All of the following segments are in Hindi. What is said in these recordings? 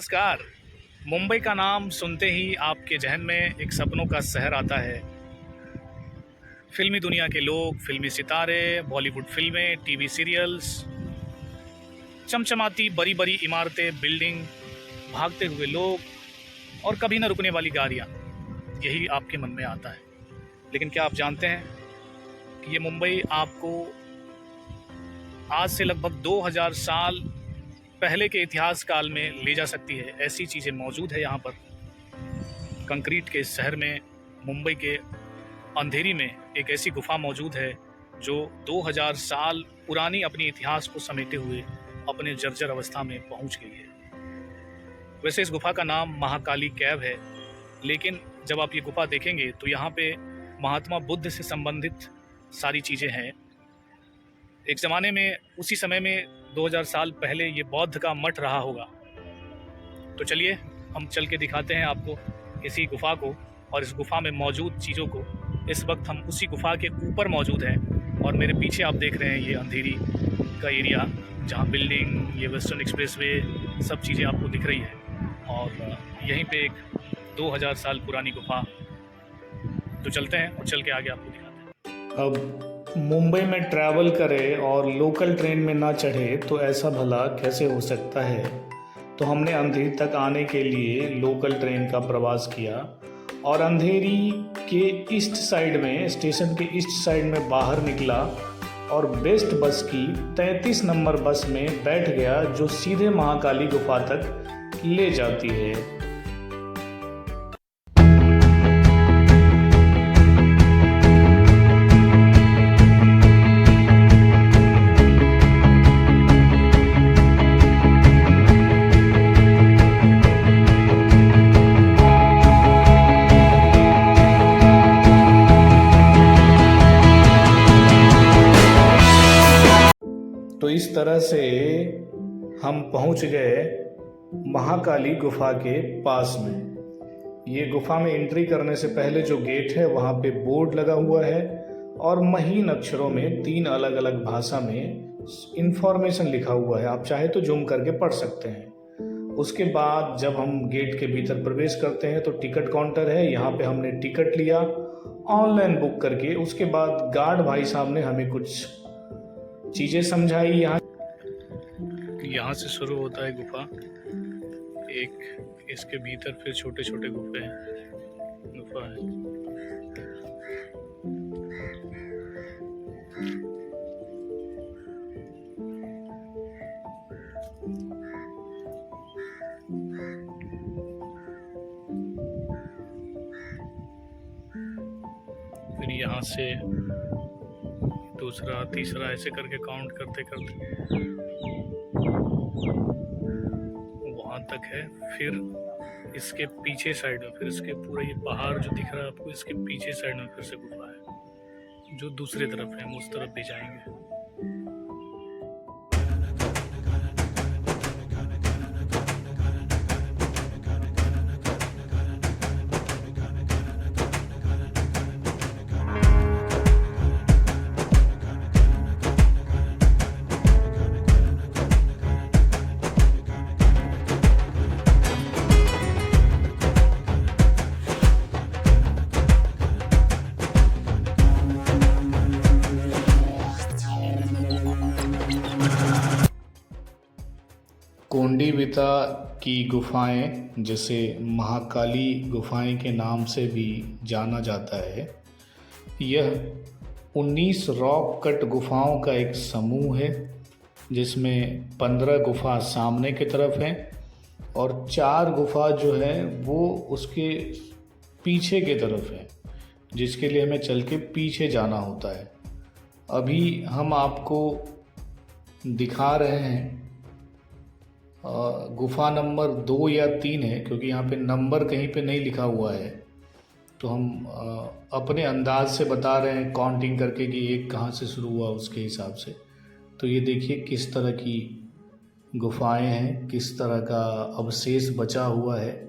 नमस्कार। मुंबई का नाम सुनते ही आपके जहन में एक सपनों का शहर आता है। फिल्मी दुनिया के लोग, फिल्मी सितारे, बॉलीवुड फिल्में, टीवी सीरियल्स, चमचमाती बड़ी बड़ी इमारतें, बिल्डिंग, भागते हुए लोग और कभी न रुकने वाली गाड़ियाँ, यही आपके मन में आता है। लेकिन क्या आप जानते हैं कि ये मुंबई आपको आज से लगभग 2000 साल पहले के इतिहास काल में ले जा सकती है। ऐसी चीज़ें मौजूद है यहाँ पर। कंक्रीट के इस शहर में, मुंबई के अंधेरी में एक ऐसी गुफा मौजूद है जो 2000 साल पुरानी अपने इतिहास को समेटे हुए अपने जर्जर अवस्था में पहुँच गई है। वैसे इस गुफा का नाम महाकाली कैव है, लेकिन जब आप ये गुफा देखेंगे तो यहाँ पे महात्मा बुद्ध से संबंधित सारी चीज़ें हैं। एक ज़माने में, उसी समय में 2000 साल पहले ये बौद्ध का मठ रहा होगा। तो चलिए हम चल के दिखाते हैं आपको इसी गुफा को और इस गुफा में मौजूद चीज़ों को। इस वक्त हम उसी गुफा के ऊपर मौजूद हैं और मेरे पीछे आप देख रहे हैं ये अंधेरी का एरिया, जहाँ बिल्डिंग, ये वेस्टर्न एक्सप्रेसवे, सब चीज़ें आपको दिख रही हैं। और यहीं पे एक 2000 साल पुरानी गुफा। तो चलते हैं और चल के आगे आपको दिखाते हैं। अब मुंबई में ट्रैवल करे और लोकल ट्रेन में ना चढ़े तो ऐसा भला कैसे हो सकता है। तो हमने अंधेरी तक आने के लिए लोकल ट्रेन का प्रवास किया और अंधेरी के ईस्ट साइड में, स्टेशन के ईस्ट साइड में बाहर निकला और बेस्ट बस की 33 नंबर बस में बैठ गया, जो सीधे महाकाली गुफा तक ले जाती है। तो इस तरह से हम पहुंच गए महाकाली गुफा के पास में। ये गुफा में एंट्री करने से पहले जो गेट है वहाँ पे बोर्ड लगा हुआ है और महीन अक्षरों में 3 अलग अलग भाषा में इंफॉर्मेशन लिखा हुआ है। आप चाहे तो जूम करके पढ़ सकते हैं। उसके बाद जब हम गेट के भीतर प्रवेश करते हैं तो टिकट काउंटर है। यहाँ पे हमने टिकट लिया ऑनलाइन बुक करके। उसके बाद गार्ड भाई साहब ने हमें कुछ चीज़ें समझाई। यहाँ से शुरू होता है गुफा, एक इसके भीतर फिर छोटे छोटे गुफा है। फिर यहाँ से दूसरा, तीसरा, ऐसे करके काउंट करते करते वहाँ तक है। फिर इसके पीछे साइड में, फिर इसके पूरा ये पहाड़ जो दिख रहा है आपको, इसके पीछे साइड में फिर से गुफा है जो दूसरी तरफ है। हम उस तरफ भी जाएंगे। कोंडीविता की गुफाएं, जिसे महाकाली गुफाएं के नाम से भी जाना जाता है, यह 19 रॉक कट गुफाओं का एक समूह है, जिसमें 15 गुफा सामने की तरफ हैं और 4 गुफा जो है वो उसके पीछे की तरफ है, जिसके लिए हमें चल के पीछे जाना होता है। अभी हम आपको दिखा रहे हैं गुफा नंबर 2 या 3 है, क्योंकि यहाँ पे नंबर कहीं पे नहीं लिखा हुआ है। तो हम अपने अंदाज से बता रहे हैं काउंटिंग करके कि एक कहाँ से शुरू हुआ उसके हिसाब से। तो ये देखिए किस तरह की गुफाएं हैं, किस तरह का अवशेष बचा हुआ है।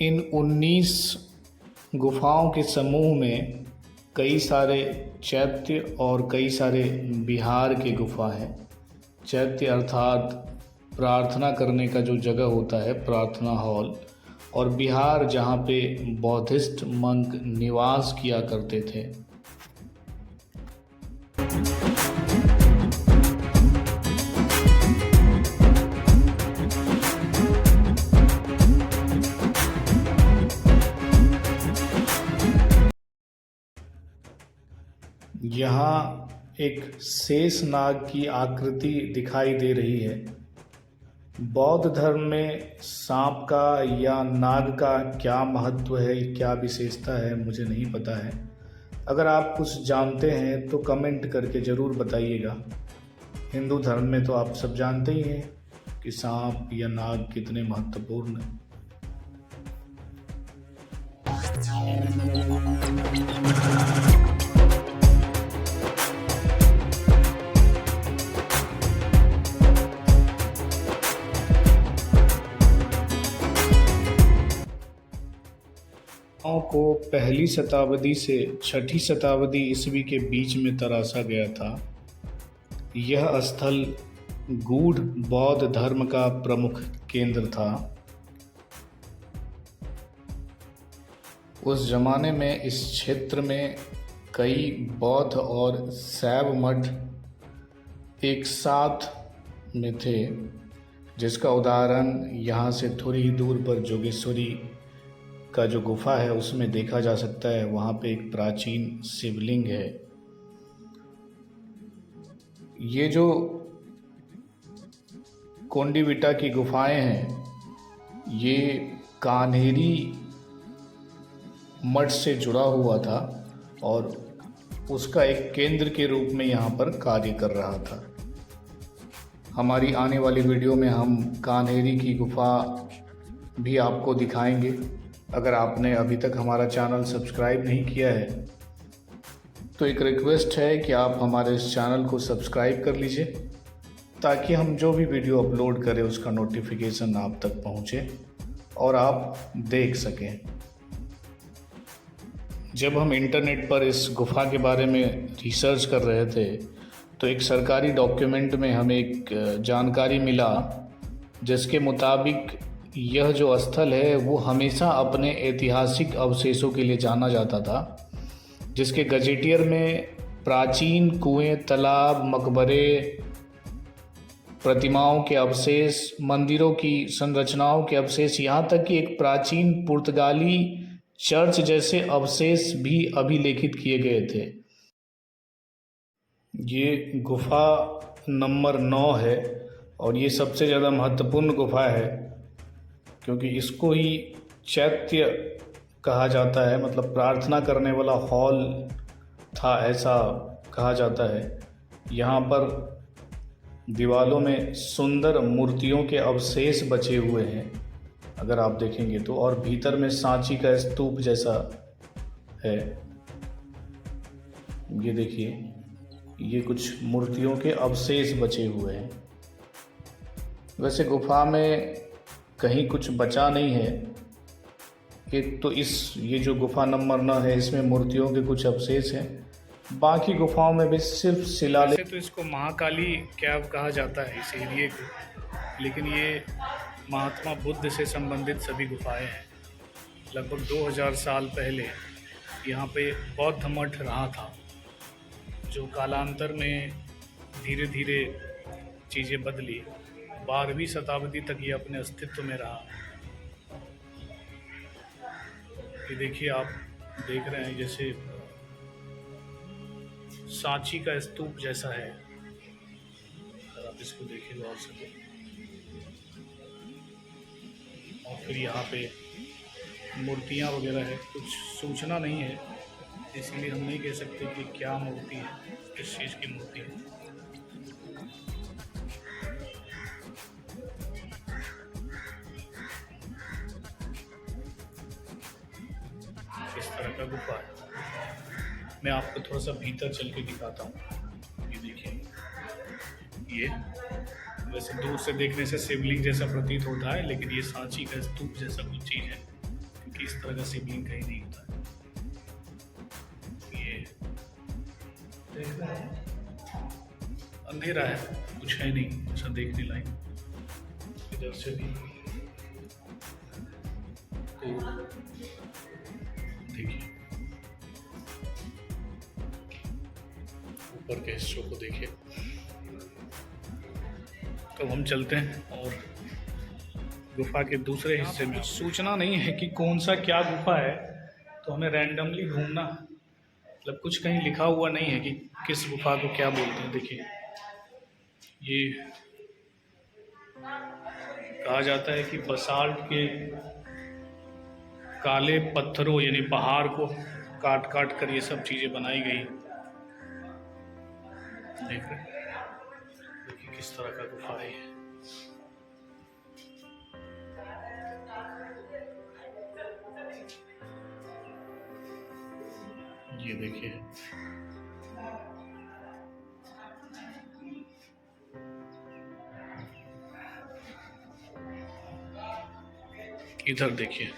इन 19 गुफाओं के समूह में कई सारे चैत्य और कई सारे विहार के गुफा हैं। चैत्य अर्थात प्रार्थना करने का जो जगह होता है, प्रार्थना हॉल, और विहार जहाँ पे बौद्धिस्ट मंक निवास किया करते थे। यहाँ एक शेषनाग की आकृति दिखाई दे रही है। बौद्ध धर्म में सांप का या नाग का क्या महत्व है, क्या विशेषता है, मुझे नहीं पता है। अगर आप कुछ जानते हैं तो कमेंट करके ज़रूर बताइएगा। हिंदू धर्म में तो आप सब जानते ही हैं कि सांप या नाग कितने महत्वपूर्ण हैं। को पहली शताब्दी से छठी शताब्दी ईस्वी के बीच में तराशा गया था। यह स्थल गूढ़ बौद्ध धर्म का प्रमुख केंद्र था। उस जमाने में इस क्षेत्र में कई बौद्ध और शैव मठ एक साथ में थे, जिसका उदाहरण यहाँ से थोड़ी ही दूर पर जोगेश्वरी का जो गुफा है उसमें देखा जा सकता है। वहाँ पे एक प्राचीन शिवलिंग है। ये जो कोंडिविटा की गुफाएं हैं, ये कान्हेरी मठ से जुड़ा हुआ था और उसका एक केंद्र के रूप में यहाँ पर कार्य कर रहा था। हमारी आने वाली वीडियो में हम कान्हेरी की गुफा भी आपको दिखाएंगे। अगर आपने अभी तक हमारा चैनल सब्सक्राइब नहीं किया है तो एक रिक्वेस्ट है कि आप हमारे इस चैनल को सब्सक्राइब कर लीजिए, ताकि हम जो भी वीडियो अपलोड करें उसका नोटिफिकेशन आप तक पहुंचे और आप देख सकें। जब हम इंटरनेट पर इस गुफा के बारे में रिसर्च कर रहे थे तो एक सरकारी डॉक्यूमेंट में हमें एक जानकारी मिला, जिसके मुताबिक यह जो स्थल है वो हमेशा अपने ऐतिहासिक अवशेषों के लिए जाना जाता था, जिसके गजेटियर में प्राचीन कुएं, तालाब, मकबरे, प्रतिमाओं के अवशेष, मंदिरों की संरचनाओं के अवशेष, यहाँ तक कि एक प्राचीन पुर्तगाली चर्च जैसे अवशेष भी अभिलेखित किए गए थे। ये गुफा नंबर 9 है और ये सबसे ज़्यादा महत्वपूर्ण गुफा है, क्योंकि इसको ही चैत्य कहा जाता है, मतलब प्रार्थना करने वाला हॉल था, ऐसा कहा जाता है। यहाँ पर दीवालों में सुंदर मूर्तियों के अवशेष बचे हुए हैं अगर आप देखेंगे तो, और भीतर में सांची का स्तूप जैसा है। ये देखिए, ये कुछ मूर्तियों के अवशेष बचे हुए हैं। वैसे गुफा में कहीं कुछ बचा नहीं है। एक तो ये जो गुफा नंबर 9 है, इसमें मूर्तियों के कुछ अवशेष हैं। बाकी गुफाओं में भी सिर्फ शिलालेख। तो इसको महाकाली कैव कहा जाता है इस एरिए को, लेकिन ये महात्मा बुद्ध से संबंधित सभी गुफाएं हैं। लगभग 2000 साल पहले यहाँ पे बौद्ध मठ रहा था, जो कालांतर में धीरे धीरे चीज़ें बदली। 12वीं शताब्दी तक ये अपने अस्तित्व में रहा। ये देखिए, आप देख रहे हैं जैसे सांची का स्तूप जैसा है। अगर आप इसको देखें गौर से, और फिर यहाँ पे मूर्तियाँ वगैरह है। कुछ सूचना नहीं है, इसलिए हम नहीं कह सकते कि क्या मूर्ति है, किस चीज़ की मूर्ति है। इस तरह का गुफा है। मैं आपको थोड़ा सा भीतर चल के दिखाता हूँ। ये देखिए, ये वैसे दूर से देखने से शिवलिंग जैसा प्रतीत होता है, लेकिन ये सांची का स्तूप जैसा कुछ चीज़ है। कि इस तरह का शिवलिंग कहीं नहीं होता है। ये देख रहे हैं, अंधेरा है, कुछ है नहीं ऐसा देखने लायक। इधर से भी तो देखिए, ऊपर के हिस्सों को देखिए। तो हम चलते हैं और गुफा के दूसरे हिस्से में। सूचना नहीं है कि कौन सा क्या गुफा है, तो हमें रैंडमली घूमना, मतलब कुछ कहीं लिखा हुआ नहीं है कि किस गुफा को क्या बोलते हैं। देखिए, ये कहा जाता है कि बसाल्ट के काले पत्थरों यानी पहाड़ को काट काट कर ये सब चीज़ें बनाई गई। देख रहे हैं, देखिए किस तरह का गुफा है ये देखिए। इधर देखिए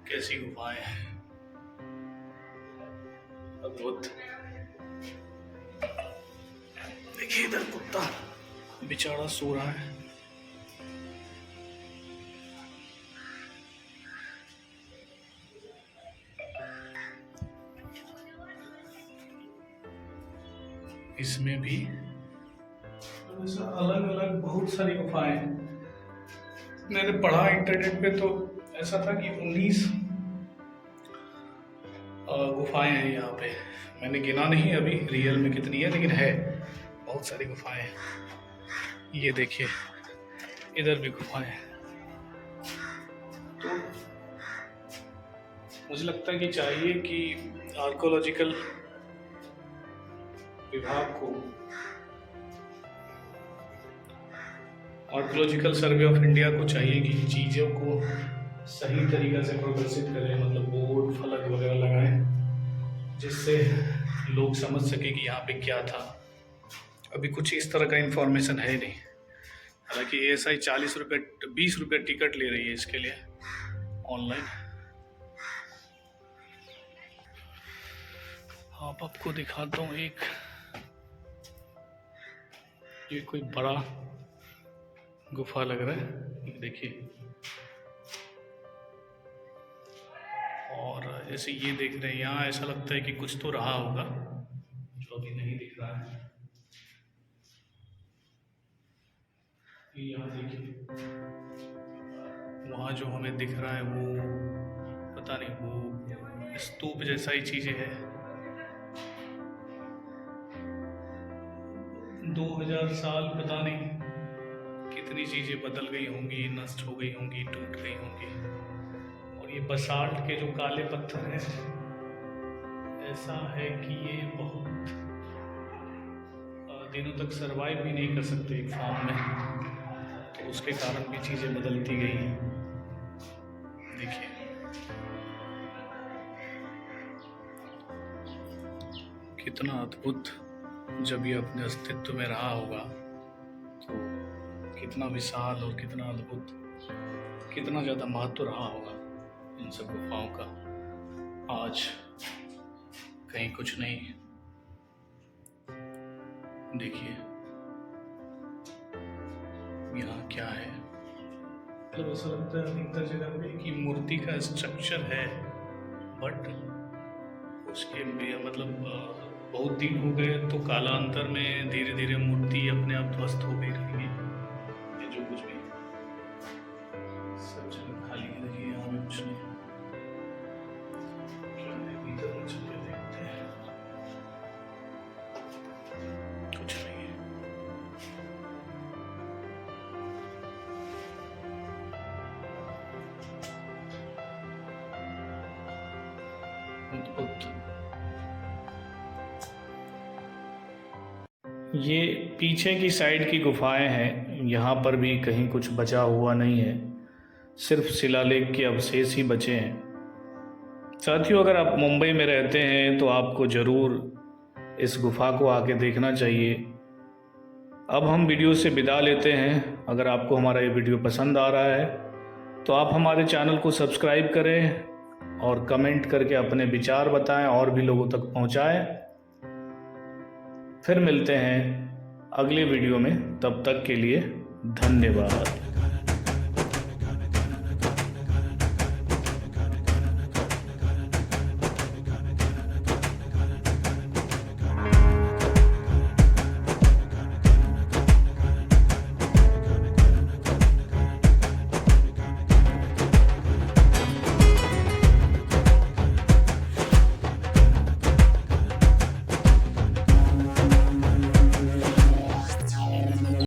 कैसी गुफाएं हैं, अद्भुत। देखिए इधर कुत्ता बेचारा सो रहा है। इसमें भी अलग अलग बहुत सारी गुफाएं हैं। मैंने पढ़ा इंटरनेट पे तो ऐसा था कि 19 गुफाएं हैं यहाँ पे। मैंने गिना नहीं अभी रियल में कितनी है, लेकिन है बहुत सारी गुफाएं हैं। ये देखिए इधर भी गुफाएं हैं। तो मुझे लगता है कि चाहिए कि आर्कोलॉजिकल विभाग को, आर्कोलॉजिकल सर्वे ऑफ इंडिया को चाहिए कि चीज़ों को सही तरीक़ा से प्रदर्शित करें, मतलब बोर्ड फलक वगैरह लगाएं, जिससे लोग समझ सके कि यहाँ पे क्या था। अभी कुछ इस तरह का इन्फॉर्मेशन है नहीं। हालांकि ASI 40 रुपये 20 रुपये टिकट ले रही है इसके लिए ऑनलाइन। आप आपको दिखाता हूँ एक, ये कोई बड़ा गुफा लग रहा है, देखिए। और जैसे ये देख रहे हैं, यहाँ ऐसा लगता है कि कुछ तो रहा होगा जो अभी नहीं दिख रहा है। यहाँ देखिए, वहाँ जो हमें दिख रहा है वो पता नहीं, वो स्तूप जैसा ही चीज़ें है। 2000 साल पता नहीं कितनी चीज़ें बदल गई होंगी, नष्ट हो गई होंगी, टूट गई होंगी। और ये बसाल्ट के जो काले पत्थर हैं, ऐसा है कि ये बहुत दिनों तक सरवाइव भी नहीं कर सकते एक फॉर्म में, तो उसके कारण भी चीज़ें बदलती गई हैं। देखिए कितना अद्भुत, जब ये अपने अस्तित्व में रहा होगा तो कितना विशाल और कितना अद्भुत, कितना ज़्यादा महत्व रहा होगा इन सब गुफाओं का। आज कहीं कुछ नहीं। देखिए यहाँ क्या है, मतलब ऐसा लगता है अधिकतर जगह पे कि मूर्ति का स्ट्रक्चर है, बट उसके मतलब बहुत दिन हो गए तो कालांतर में धीरे धीरे मूर्ति अपने आप ध्वस्त हो गई रहेगी। ये जो कुछ भी सब जगह खाली है, देखिए यहाँ में कुछ नहीं। भीतर चल के देखते हैं, कुछ नहीं है। अद्भुत। ये पीछे की साइड की गुफाएं हैं, यहाँ पर भी कहीं कुछ बचा हुआ नहीं है, सिर्फ शिलालेख के अवशेष ही बचे हैं। साथियों, अगर आप मुंबई में रहते हैं तो आपको ज़रूर इस गुफा को आके देखना चाहिए। अब हम वीडियो से विदा लेते हैं। अगर आपको हमारा ये वीडियो पसंद आ रहा है तो आप हमारे चैनल को सब्सक्राइब करें और कमेंट करके अपने विचार बताएं और भी लोगों तक पहुंचाएं। फिर मिलते हैं अगले वीडियो में, तब तक के लिए धन्यवाद।